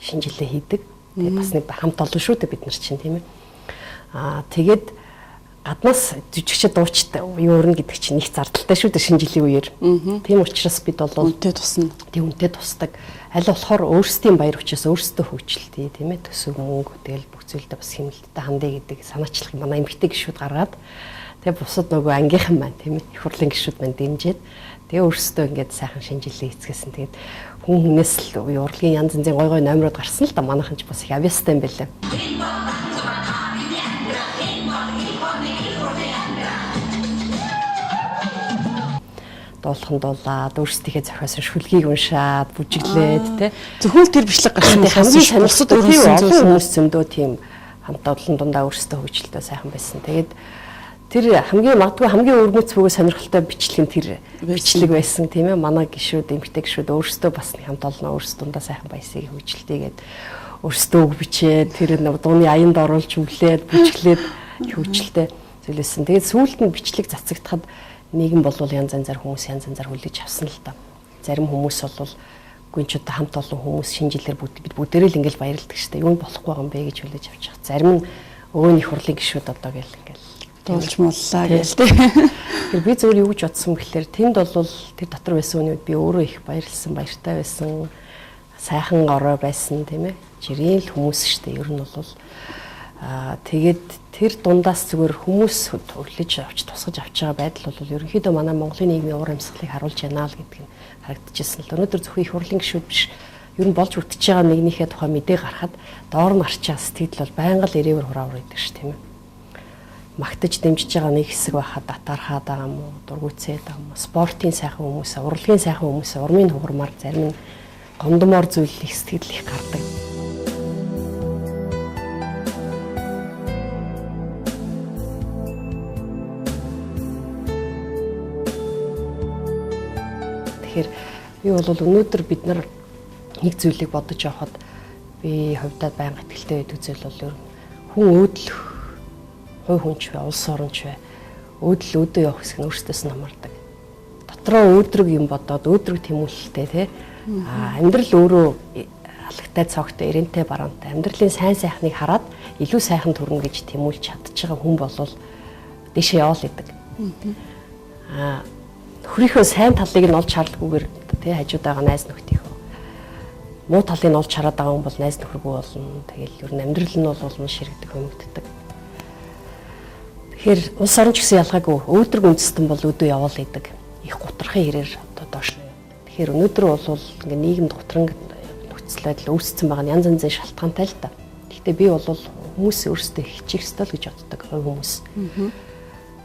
шинжилгээ хийдэг. Тэгээ бас нэг хамт олон шүү дээ бид нар чинь тийм ээ. Тэгээд гаднаас жүжигчд дуучтай юу өрнө гэдэг чинь их зардалтай шүү дээ шинэ жилийн үеэр. Тийм учраас бид бол үнэтэй тусна. Тийм үнэтэй тусдаг. Аль болохоор өөрсдийн баяр учраас өөрсдөө хөгжилтий тийм ээ төсөв мөнгө тэгэл бүх зүйлдээ бас хэмнэлттэй хандъя гэдэг санаачлах манай эмэгтэй гишүүд гаргаад тэгээ бусад нөгөө ангийнхан маань тийм ээ их хурлын гишүүд маань дэмжиж тэгээ өөрсдөө ингээд сайхан шинэ жилийн эцгээсэн тэгээд хүнээс л урлагийн янз янзын гой гой номерууд гарсан л да манайхан ч бас их авьяастай юм байлаа. Дуулахын дуулаад өөрсдийнхээ зохиосон шүлгийг уншаад бүжиглээд тий зөвхөн тэр бичлэг гарсан хамгийн сонирхолтой олон хүмүүс зөндөө тийм хамт олон дундаа өөрсдөө хөгжилтэй сайхан байсан. Тэгээд тэр магадгүй хамгийн өргөц бөгөө сонирхолтой бичлэг нь тэр бичлэг байсан тийм ээ. Манай гишүүд эмэгтэй гишүүд өөрсдөө бас нэг хамт олон өөрсдөө дундаа сайхан баясыг хөгжилтэйгээд өөрсдөө үг бичээд тэр дууны аянд оруулж өглөөд бүжиглээд хөгжилтэй зүйлсэн. Тэгээд сүүлд нь бичлэг цацагдахад нийгэм бол янз янзаар хүмүүс янз янзаар хүлээж авсан л та. Зарим хүмүүс бол гүн ч одоо хамт олон хүмүүс шинжилгээр бид бүгдээрээ л ингээл баярлдаг штэ. Юу болохгүй байгаа юм бэ гэж хүлээж авч байгаа. Зарим нь өвөөний хурлын гишүүд одоо гэл ингээл дуулж мууллаа гээл тээ. Тэр би зөвөр юу гэж бодсон бэхлээр тэнд бол тэр дотор байсан үед би өөрөө их баярлсан, баяртай байсан. Сайхан орой байсан тийм ээ. Жирийн л хүмүүс штэ. Ер нь бол тэгээд тэр дундаас зүгээр хүмүүс өглөж авч тусгаж авч байгаа байдал бол ерөнхийдөө манай Монголын нийгмийн уур амьсгалыг харуулж байна л гэдэг нь харагдчихсан л. Өнөөдөр зөвхөн их хурлын гишүүд биш. Ер нь болж үтж байгаа нэгнийхээ тухай мэдээ гарахад доор нь арчаа сэтгэл бол байнга л ирээвэр хураавар байдаг ш тийм ээ. Магтаж дэмжиж байгаа нэг хэсэг байхад татархаад байгаа юм уу, дургуйцээд байгаа юм уу, спортын сайхан хүмүүс, урлагийн сайхан хүмүүс, урмын хугармаар зарим нь гомдмоор зүйл их сэтгэл их гардаг. Тэгэхээр би бол өнөөдөр бид нар нэг зүйлийг бодож явахад би хувьдаа байнга ихтэй байдаг зүйл бол ер нь хүн өөдлөх хувь хүн ч вэ, улс орон ч вэ өөдөө явах хэсэг нь өөрсдөөс нь хамаардаг. Дотроо өөдрөг юм бодоод өөдрөг тэмүүлэлтэй тий. Амьдрал өөрөө алгтай цогтой, эрентэй бараантай. Амьдралын сайн сайхныг хараад илүү сайхан төрнө гэж тэмүүлж чадчих байгаа хүн болвол дэшээ явал идэг. Хөрийнхөө сайн талыг нь олж харлахгүйгээр тий хажууд байгаа найз нөхдийнхөө муу талыг нь олж хараад байгаа хүн бол найз нөхөргүй болно. Тэгэл ер нь амьдрал нь бол ширэгдэг хөнөгддөг. Тэгэхээр улс орон ч гэсэн ялгаагүй өөдрөг үндэстэн бол өдөө явал идэг. Их гутрахын хэрээр одоо доош. Тэгэхээр өнөөдөр бол ингээ нийгэмд гутранг нөхцөл байдал үүссэн байгаа нь янз янзын шалтгаантай л та. Гэхдээ би бол хүмүүс өөрсдөө хичих ёстой л гэж боддог хувь хүмүүс.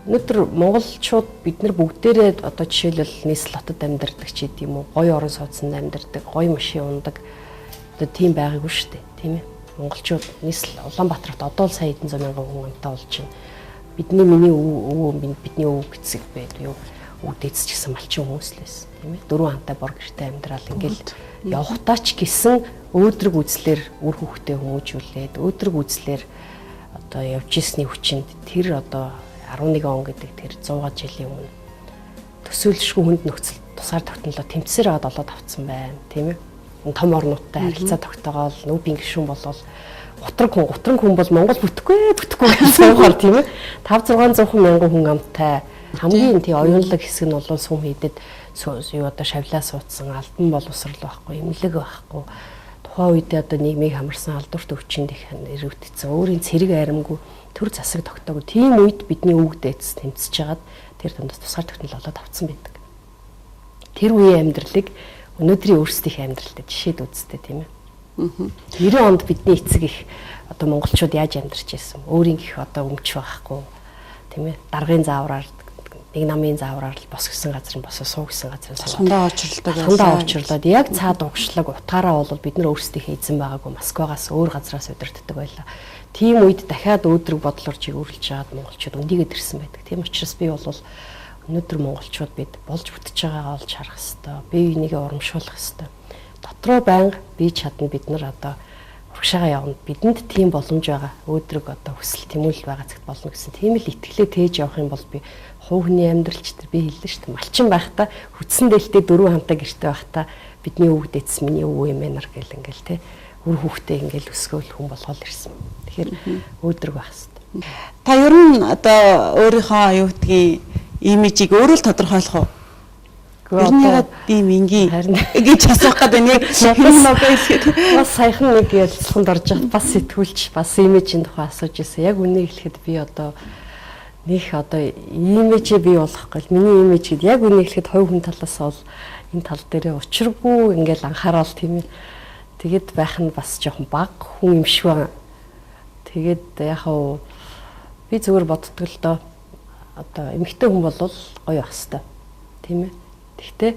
Өнөөдөр монголчууд бид нар бүгдээрээ одоо жишээлбэл нийслэл хотод амьдардаг ч гэдэм үү, гоё орон сууцнд амьдардаг, гоё машин ундаг. Одоо тийм байгаагүй шүү дээ, тийм ээ. Монголчууд нийслэл Улаанбаатарт одоо л сая хэдэн зуун мянган хүн амтай болж байна. Миний өвөө бидний өвөг гэцэг байд юу. Үүдээс ч гэсэн малчин хүмүүс л байсан, тийм ээ. 4 хантай бор гэртээ амьдрал ингээл явахтаа ч гэсэн өөдрөг үзлэр үр хүүхдээ хүмүүжүүлээд өөдрөг үзлэр одоо явж ирсний хүчинд тэр одоо 11 он гэдэг тэр 100 жилийн өмнө төсөөлшгүй хүнд нөхцөл тусгаар тогтнолоо тэмцсээр аваад олоод авцсан байна, тийм ээ. Том орнуудтай харилцаа тогтоогоол нүүбийн гишүүн болол гутран хүн бол Монгол бүтэхгүй гэсэн ухаар, тийм ээ. 5-600 мянган хүн амтай хамгийн тий оюунлаг хэсэг нь бол сум хийдэд юу одоо шавлаа суудсан албан боловсрал байхгүй, эмнэлэг байхгүй. Тухайн үедээ одоо нийгмийг хамарсан алдуурт өвчнөд их иргэдсэн. Өөрийн цэрэг аримгүй төр засаг тогтоогүй. Тийм үед бидний өвөг дээдс тэмцэж хагаад тэр дундаас тусгаар тогтнол олоод авцсан байдаг. Тэр үеийн амьдралыг өнөөдрийн өөрсдийнхээ амьдралтай жишээд үзтээ, тийм ээ. 90 онд бидний эцэг их одоо монголчууд яаж амьдарч байсан. Өөрийн их одоо өмч байхгүй, тийм ээ. Даргын заавраар нэг намын заавраар л бос гэсэн газар нь босоо суу гэсэн газар нь сандаа очрлоо. Сандаа очрлоод яг цаад угшлаг утгаараа бол бид нар өөрсдийнхээ эзэн байгаагүй Москвагаас өөр газраас удирддаг байлаа. Тийм үед дахиад өөдрөг бодлоор жигүүрлж жаад монголчууд өндийгээд ирсэн байдаг. Тийм учраас би бол өнөөдөр монголчууд бид болж бүтэж байгаагаа олж харах хэрэгтэй. Бие бинийгээ урамшуулах хэрэгтэй. Дотроо байнга бие чадна бид нар одоо урагшаага явна. Бидэнд тийм боломж байгаа. Өөдрөг одоо хүсэл тэмүүлэл байгаа цагт болно гэсэн тийм л итгэлээ тээж явах юм бол би хувийн амьдралч тэр би хэллээ шүү дээ. Малчин байхдаа хүчсэн дээлтэй 4 хантай гэрте байхдаа бидний өвөг дээдс миний өвөө эмээнар гэл ингээл те үр хүүхдээ ингээл өсгөөл хүн болгоод ирсэн. Тэгэхээр өөдрөг байх хэрэгтэй. Та ер нь одоо өөрийнхөө юу гэдгийг имижийг өөрөө л тодорхойлох уу? Гүрнийгээд тийм ингийн гэж асуух гэдэг нэг бас саяхан нэг ярилцлаганд орж байхад бас сэтгүүлч бас имижийн тухай асууж ирсэн. Яг үнийг хэлэхэд би одоо нэг одоо имижээ бий болгох гэл миний имиж гэд яг үнийг хэлэхэд хувь хүн талаас бол энэ тал дээрээ учиргүй ингээл анхаарал тийм ээ. Тэгэд байх нь бас жоохон баг хүн юм шиг байна. Тэгэд яг хав би зүгээр боддог л доо одоо эмэгтэй хүн бол гоё байх хэвээр тийм ээ. Гэхдээ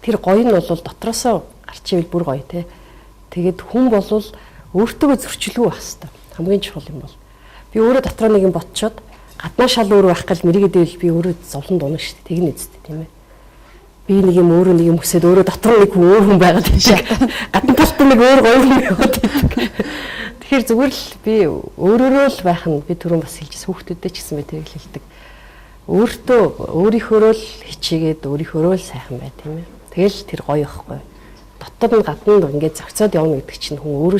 тэр гоё нь бол дотроосоо гарч ивэл бүр гоё те. Тэгэд хүн бол өөртөө зөрчилгүй байх хэвээр хамгийн чухал юм бол. Би өөрөө дотроо нэг юм ботчоод гаднаа шал өөр байх гэл мэрийгээд байвал би өөрөө зовлон дуна шүү дээ. Тэг нэзтэй тийм ээ. Би нэг юм өөрөө нэг юм хүсээд өөрөө дотроо нэг хүн өөр хүн байгаад тийм. Гадна талтай нэг өөр гоё хүн байгаад тийм. Тэгэхээр зүгээр л би өөрөөрөө л байх нь би түрүүн бас хэлжсэн хүүхдүүдэд ч гэсэн би тэрийг хэлдэг. Өөртөө өөрийнхөөрөө л хичээгээд өөрийнхөөрөө л сайхан бай тийм ээ. Тэгэл тэр гоё ихгүй. Дотор нь гадна нь ингээд зохицоод явна гэдэг чинь хүн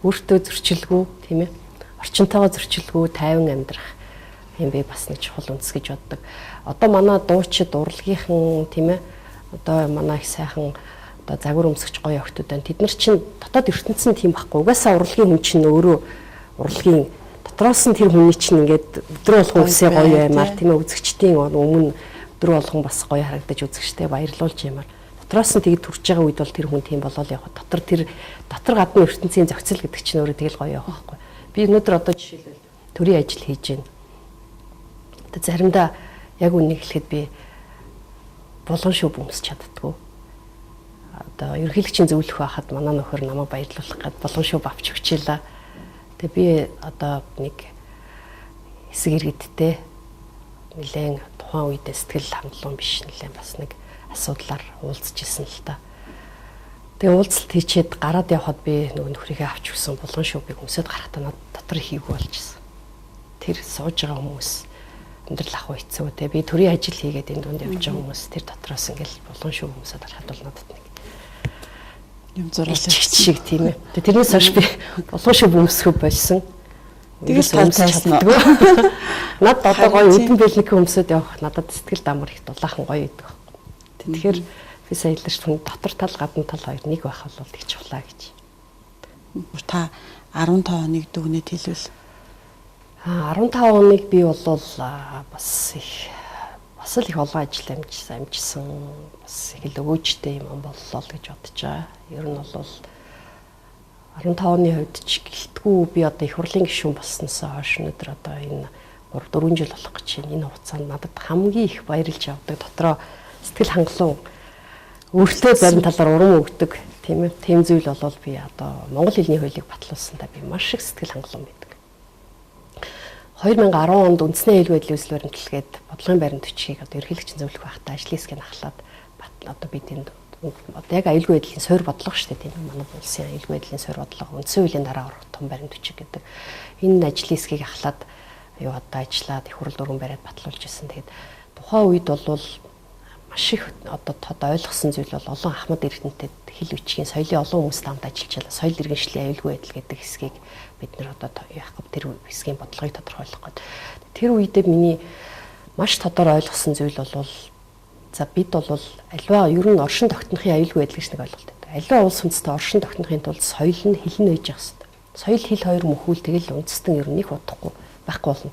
өөртөө зөрчилгүй тийм ээ. Орчинтойгоо зөрчилгүй тайван амьдрах юм би бас нэг чухал үндэс гэж боддог. Одоо манай дуучид урлагийнхан тийм ээ. Одоо манай их сайхан одоо загвар өмсгч гоё охтууд байна. Тэд нар чинь дотоод ертөнцийн тийм байхгүй. Угаасаа урлагийн хүн чинь өөрөө урлагийн дотроос нь тэр хүний чинь ингээд өдрө болгон үсээ гоё баймаар тийм ээ. Үзэгчдийн өмнө өдрө болгон бас гоё харагдаж үзэгчтэй баярлуулж ямаар. Дотроос нь тэгээд төрж байгаа үед бол тэр хүн тийм болол явах. Дотор гадна ертөнцийн зохицол гэдэг чинь өөрөө тэгэл гоё явах байхгүй. Би өнөөдөр одоо жишээлбэл төрийн ажил хийж байна. Одоо заримдаа яг үнийг хэлэхэд би булган шүүб өмсч чаддгүй. Одоо ерөнхийлөгчийн зөвлөх байхад манай нөхөр намайг баярлуулах гээд булган шүүб авч өгчээлээ. Тэгээ би одоо нэг хэсэг иргэдтэй нэлээд тухайн үедээ сэтгэл хангалуун биш нэлээд бас нэг асуудлаар уулзж ирсэн л та. Тэгээ уулзалт хийчээд гараад явхад би нөгөө нөхрийгээ авч өгсөн булган шүүбийг өмсөд гарахтаа надад дотор хийгүү болчихсон. Тэр сууж байгаа хүмүүс амьдрал ах үйцүү те би төрийн ажил хийгээд энэ дунд явж байгаа хүмүүс тэр дотроос ингээл булган шүүб өмсөд гарахад бол надад нэг юм зурлалч шиг тийм ээ. Тэрнээс хойш би булган шүүб өмсөхөв болсон. Тэгэл тайлсан уу? Надад одоо гоё өдөн бэлник өмсөд явах надад сэтгэл дамар их дулаахан гоё идэг байхгүй. Тэгэхээр би саялж хүн дотор тал гадна тал хоёр нэг байх бол их чухлаа гэж. Та 15 хоног дүгнэт хэлвэл 15 хоног би бол бас л их олон ажил амжсан бас их л өгөөжтэй юм боллоо гэж бодож байгаа. Ер нь бол 15 оны хувьд ч гэлтгүй би одоо их хурлын гишүүн болсноосоо хойш өнөдр одоо энэ 4 жил болох гэж байна. Энэ хугацаанд надад хамгийн их баярлж авдаг дотроо сэтгэл хангалуун өөртөө зарим талаар урам өгдөг тийм ээ. Тэм зүйл бол би одоо монгол хэлний хуулийг батлуулсандаа би маш их сэтгэл хангалуун байдаг. 2010 онд үндэсний аюулгүй байдлын өсөл баримтлалгээд бодлогын баримт бичгийг одоо ерөнхийлөгчийн зөвлөх байхдаа ажлын хэсгийг ахлаад одоо бид энд одоо яг аюулгүй байдлын суур бодлого шүү дээ тийм манай улсын аюулгүй байдлын суур бодлого үндсэн хуулийн дараа орох том баримт бичиг гэдэг. Энэ ажлын хэсгийг ахлаад юу одоо ажиллаад их хурл дөрвөн бариад батлуулж ирсэн. Тэгээд тухайн үед бол маш их одоо тод ойлгосон зүйл бол олон ахмад эрдэнэтэд хил бичгийн соёлын олон хүмүүстэй хамт ажиллаж байгаа. Соёл иргэншлийн аюулгүй байдал гэдэг хэсгийг бид нэр одоо яах вэ? Тэр хэсгийн бодлогыг тодорхойлох гээд. Тэр үедээ миний маш тодор ойлгосон зүйл бол за бид бол альва ер нь оршин тогтнохын аюулгүй байдал гэж нэг ойлголт байдаг. Альва улс үндэстэй оршин тогтнохын тулд соёл нь хил нь ээж явах хэрэгтэй. Соёл хил хоёр мөхүүл тэгэл үндэстэн ер нь их удахгүй байхгүй болно.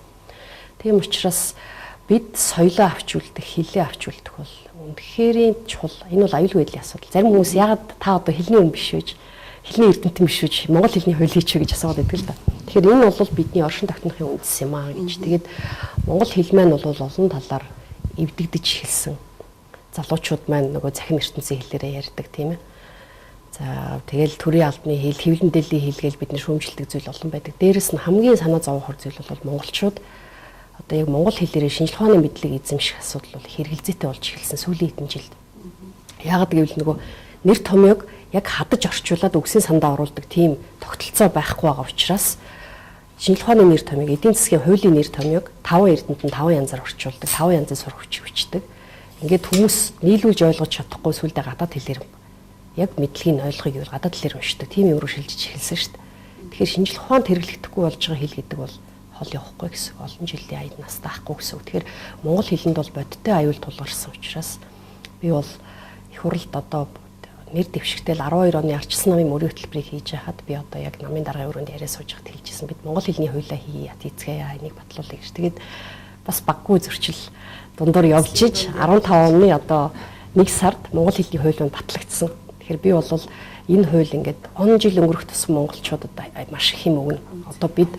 Тийм учраас бид соёлоо авч үлдэх, хилээ авч үлдэх бол үнэхээр чухал. Энэ бол аюулгүй байдлын асуудал. Зарим хүмүүс яагаад та одоо хэлний хүн биш вэ? Хэлний эрдэмтэн биш үү? Монгол хэлний хуулийг ч гэж асууад байдаг л да. Тэгэхээр энэ бол бидний оршин тогтнохын үндэс юм аа гэж. Тэгээд монгол хэл маань бол олон талаар эвдэгдэж эхэлсэн. Залуучууд маань нөгөө захин ертөнцийн хэлээрээ ярьдаг тийм ээ. За тэгэл төрийн албаны хэл, хэвлэн дэлхийн хэл гэж бидний шүүмжилдэг зүйл олон байдаг. Дээрэс нь хамгийн санаа зовох зүйл бол монголчууд одоо яг монгол хэлээрээ шинжлэх ухааны мэдлэг эзэмших асуудал бол хэрэгэлзээтэй болж эхэлсэн сүүлийн хэдэн жилд. Яагаад гэвэл нөгөө нэр томьёог яг хадаж орчуулад үгсийн сандаа оруулдаг тийм тогтолцоо байхгүй байгаа учраас шинжлэх ухааны нэр томьёог, эдийн засгийн хуулийн нэр томьёог 5 эрдэмтэнд 5 янзаар орчуулдаг, 5 янзын сурах хүч бичдэг. Ингээд хүмүүс нийлүүлж ойлгож чадахгүй сүлдээ гадаад хэлээр яг мэдлэгийг ойлгохыг юу гадаад хэлээр уншдаг. Тийм юм руу шилжиж эхэлсэн шүү дээ. Тэгэхээр шинжлэх ухаанд хэрэглэгдэхгүй болж байгаа хэл гэдэг бол хол явахгүй гэсэн олон жилийн аяд настай ахгүй гэсэн. Тэгэхээр монгол хэлэнд бол бодиттой аюул тулгарсан учраас би бол их хурлд одоо нэр дэвшигтэл 12 оны арчилсан намын мөрийн хөтөлбөрийг хийж байхад би одоо яг намын даргын өрөөнд яриа сууж хат хэлжсэн. Бид монгол хэлний хуулиа хийе, хийцгээе, энийг батлуулъя гэж. Тэгээд бас баггүй зөрчил дундуур явж иж 15 оны одоо 1 сард монгол хэлний хууль нь батлагдсан. Тэгэхээр би бол энэ хууль ингээд он жил өнгөрөх тусам монголчуудад маш их юм өгнө. Одоо бид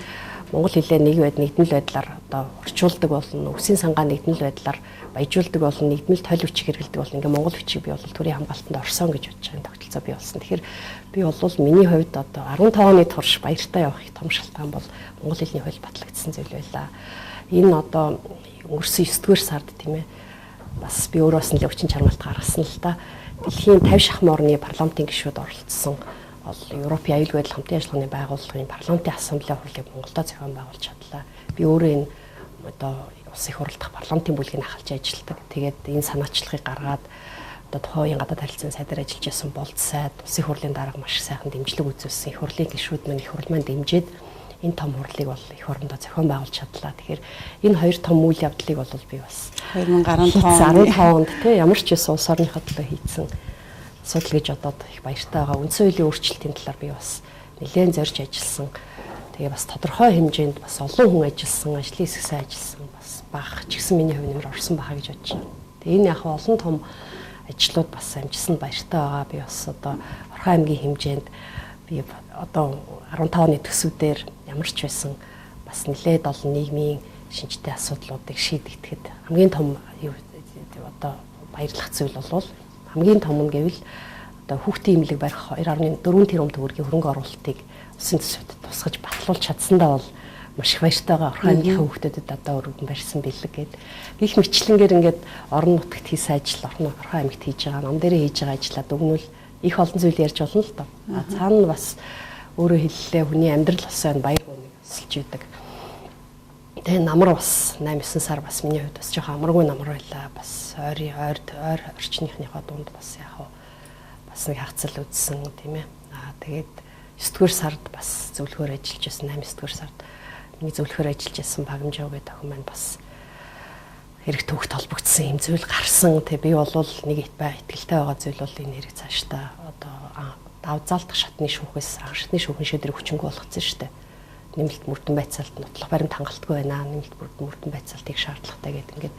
монгол хэлээ нэгдмэл байдлаар одоо орчуулдаг болно. Үсийн сангаа нэгдмэл байдлаар баяжуулдаг болно. Нэгдмэл тойл бичиг хэрэглэдэг болно. Ингээ монгол бичиг би бол төрийн хамгаалтанд орсон гэж бодож байгаа тогтолцоо бий болсон. Тэгэхээр би бол миний хувьд одоо 15 оны турш баяртай явах их том шалтгаан бол монгол хэлний хууль батлагдсан зүйл байлаа. Энэ одоо өнгөрсөн 9-р сард тийм ээ бас би өөрөөс нь л өвчин чармаалт гаргасан л да. Дэлхийн 50 шахмын орны парламентын гишүүд оролцсон бол Европын аюулгүй байдлын хамтын ажиллагааны байгууллагын парламентын ассамблеийн хурлыг Монголдо зохион байгуулж чадлаа. Би өөрөө энэ одоо улсын хурлдах парламентын бүлгийг ахалж ажилладаг. Тэгээд энэ санаачлагыг гаргаад одоо тухайн гадаад харилцааны сайдаар ажиллаж байсан болд сайд улсын хурлын дарга маш сайхан дэмжлэг үзүүлсэн. Их хурлын гишүүд маань их хурл маань дэмжиж энэ том хурлыг бол их орондоо зохион байгуулж чадлаа. Тэгэхээр энэ хоёр том үйл явдлыг бол би бас 2015 онд тий ямар ч байсан улс орныхоо төлөө хийсэн асуудал гэж бодоод их баяртай байгаа. Үндсэн хуулийн өөрчлөлтийн талаар би бас нэлээд зорж ажилласан. Тэгээ бас тодорхой хэмжээнд бас олон хүн ажилласан, ажлын хэсгээс ажилласан бас баг ч гэсэн миний хувь нэмэр орсон баха гэж бодож байна. Тэгээ энэ яг олон том ажлууд бас амжсан баяртай байгаа. Би бас одоо Орхон аймгийн хэмжээнд би одоо 15 оны төсвүүдээр ямар ч байсан бас нэлээд олон нийгмийн шинжтэй асуудлуудыг шийдэгдэхэд хамгийн том одоо баярлах зүйл бол хамгийн том нь гэвэл одоо хүүхдийн имлэг барих 2.4 тэрбум төгрөгийн хөрөнгө оруулалтыг улсын төсвөд тусгаж батлуулж чадсандаа бол маш их баяртай байгаа. Орхон аймгийн хүүхдэдэд одоо өргөн барьсан бэлэг гээд их мэтлэнгээр ингээд орон нутагт хийсэн ажил Орхон аймагт хийж байгаа, ном дээрээ хийж байгаа ажлаа дүгнүүл их олон зүйл ярьж болно л доо. Цаана бас өөрөө хэллээ хүний амьдрал бас баяр хөөргийг өсөлж идэг. Тэгээ намар бас 8-9 сар бас миний хувьд бас жоохон амаргүй намар байлаа. Бас ойр орчныхныхоо дунд бас яг бас нэг хагцал үзсэн тийм ээ. Тэгээд 9-р сард бас зөвлөхөр ажиллаж байсан 8-9-р сард миний зөвлөхөр ажиллаж байсан Багамжаа гэдэг охин маань бас хэрэг төвхт холбогдсон юм зүйл гарсан. Тэгээ би бол нэг итгэлтэй байгаа зүйл бол энэ хэрэг цаашдаа одоо давзаалтах шатны шүүхээс шатны шүүхэн шийдвэр хүчингүй болгоцсон шүү дээ. Нэмэлт мөрдөн байцаалт нотлох баримт хангалтгүй байна. Нэмэлт мөрдөн байцаалтыг шаардлагатай гэдэг ингээд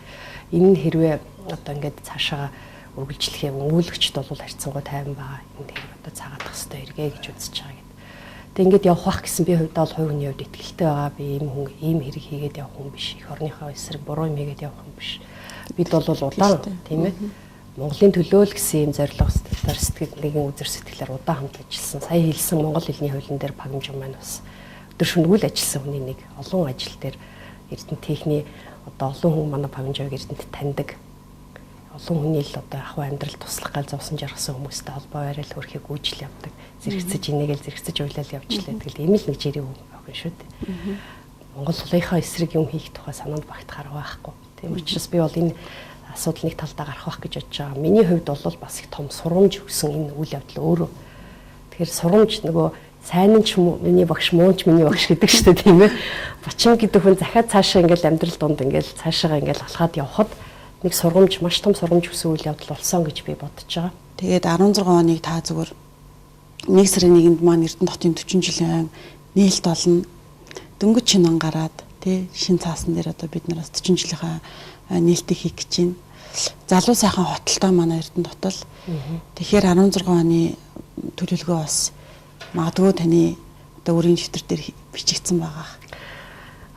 энэ хэрвээ одоо ингээд цаашаа үргэлжлэхээ өнгөлөгчд бол харьцангуй тайван байгаа. Энэ хэрэг одоо цаагаадах хэрэгтэй эргээ гэж үзэж байгаа гэдэг. Тэгээ ингээд явах бах гэсэн би хувьдаа бол хувь хүний хувьд итгэлтэй байгаа. Би ийм хэрэг хийгээд явах хүн биш. Эх орныхоо эсрэг буруу юм хийгээд явах хүн биш. Бид бол удаан тийм ээ. Монголын төлөө л гэсэн ийм зорилго сэтгэлийн үзэр сэтгэлээр удаан хамт ажилласан. Сая хэлсэн монгол хэлний хуулийн дээр пагамжин маань бас өдөр шөнөгүй л ажилласан хүний нэг олон ажил дээр Эрдэнэ техний одоо олон хүн манай пагамжааг Эрдэнэт таньдаг. Олон хүний л одоо ахуй амьдрал туслах гал зовсон жаргасан хүмүүстэй холбоо барайл хөрхийг гүйжил явдаг. Зэрэгцэж инээгээл зэрэгцэж уйлал явжлаа. Тэгэл ийм л нэг жирийн охин шүү дээ. Монгол улынхаа эсрэг юм хийх тухай санаанд багтахаар байхгүй. Тийм учраас би бол энэ асуудал нэг талдаа гарах байх гэж бодож байгаа. Миний хувьд бол бас их том сурамж өгсөн энэ үйл явдал өөрөө. Тэгэхээр сурамж нөгөө сайн нь ч миний багш, муу ч миний багш гэдэг шүү дээ, тийм ээ. Бочин гэдэг хүн захиад цаашаа ингээл амьдрал дунд ингээл цаашаага ингээл алхаад явхад нэг сургамж, маш том сургамж өгсөн үйл явдал болсон гэж би бодож байгаа. Тэгээд 16 оныг та зүгээр 1 сарын 1-нд маань Эрдэнэ хотын 40 жилийн нээлт болно. Дөнгөж шинэ он гараад тий шин цаасан дээр одоо бид нараас 40 жилийнхаа нээлтийг хийх гэж байна. Залуу сайхан хотолтой манай Эрдэнэ хотол. Тэгэхээр 16 оны төлөвлөгөө бас магадгүй таны одоо өрийн дэвтэр дээр бичигдсэн байгаа.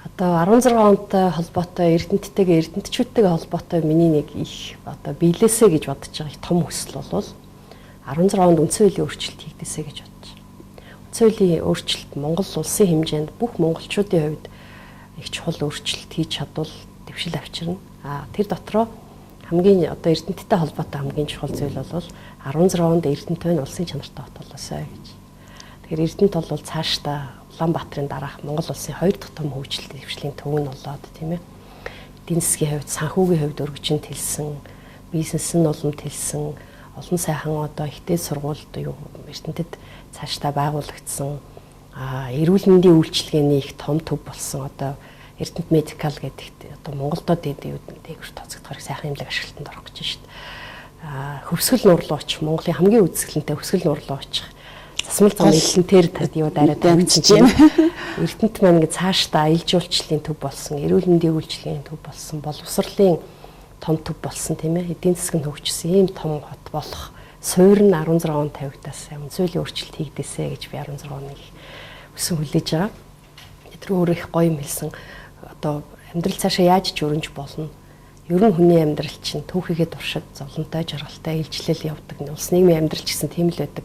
Одоо 16 онтой холбоотой Эрдэнэттэйгээ эрдэнэтчүүдтэйгээ холбоотой миний нэг их одоо биелээсэ гэж бодож байгаа их том хүсэл бол 16 онд үндсэн хуулийн өөрчлөлт хийгдээсэ гэж бодож байна. Үндсэн хуулийн өөрчлөлт Монгол улсын хэмжээнд бүх монголчуудын хувьд их чухал өөрчлөлт хийж чадвал дэвшил авчирна. Тэр дотроо хамгийн одоо Эрдэнэттэй холбоотой хамгийн чухал зүйл бол 16 онд Эрдэнэт байна улсын чанартай хот болоосай гэж. Тэгэхээр Эрдэнэт бол цаашдаа Улаанбаатарын дараах Монгол улсын 2 дахь том хөгжлийн дэвшлийн төв нь болоод тийм ээ. Эдийн засгийн хувьд, санхүүгийн хувьд өргөжин тэлсэн, бизнес нь улам тэлсэн, олон сайхан одоо ихтэй сургуульд юу Эрдэнэтэд цаашдаа байгуулагдсан эрүүл мэндийн үйлчилгээний их том төв болсон одоо Эрдэнэт медикал гэдэг одоо Монголдо дээгүүр тооцогдохоор сайхан имлэг ашиглалтанд орох гэж байна шүү дээ. Хөвсгөл нуурлууч Монголын хамгийн үзэсгэлэнтэй хөвсгөл нуурлууч засмал зам элентээр юу дараад тавьчихсан. Эрдэнэт маань ингээ цаашдаа аялал жуулчлалын төв болсон, эрүүл мэндийн үйлчилгээний төв болсон, боловсролын том төв болсон тийм ээ. Эдийн засаг нь хөгжсөн ийм том хот болох суурь нь 16 он тавигдсан. Үнцөлийн өөрчлөлт хийгдээсэ гэж би 16 оныг өсөн хүлээж байгаа. Тэр өөр их гоё юм хэлсэн. Одоо амьдрал цаашаа яаж ч өрнж болно. Ер нь хүний амьдрал чинь түүхийгээ туршид зовлонтой жаргалтай ээлжлэл явдаг. Улс нийгмийн амьдрал ч гэсэн тийм л байдаг.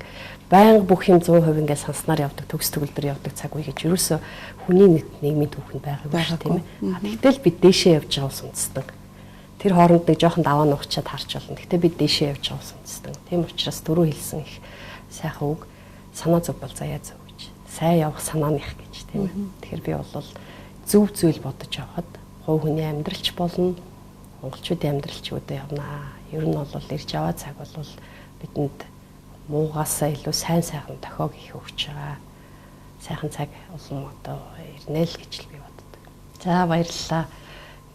Байнга бүх юм 100% ингээд санснаар явдаг, төгс төгөлдөр явдаг цаг үе гэж ерөөсөө хүний нийгмийн түүхэнд байгаагүй шүү тийм ээ. Тэгтэл бид дээшээ явж байгаа ус үндэстэн. Тэр хооронд нэг жоохон даваа нугчаад харж болно. Гэхдээ бид дээшээ явж байгаа ус үндэстэн. Тийм учраас дөрөв хэлсэн их сайхан үг санаа зүг бол заяа зөв гэж. Сайн явах санааных гэж тийм ээ. Тэгэхээр би бол зөв зүйл бодож явахад хувь хүний амьдралч болно. Монголчуудын амьдралч үүдээ явнаа. Ер нь бол ирж аваа цаг бол бидэнд муугаасаа илүү сайн сайхан дохиог их өгч байгаа. Сайхан цаг олон одоо ирнэ л гэж л би боддог. За баярлалаа.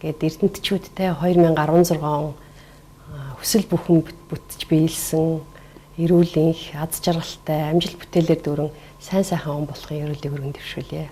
Ингээд эрдэнэтчүүдтэй 2016 он хүсэл бүхэн бүтэж биелсэн эрүүлийн аз жаргалтай амжилт бүтээлээр дүүрэн сайн сайхан он болохын ерөөлийг өргөн дэвшүүлье.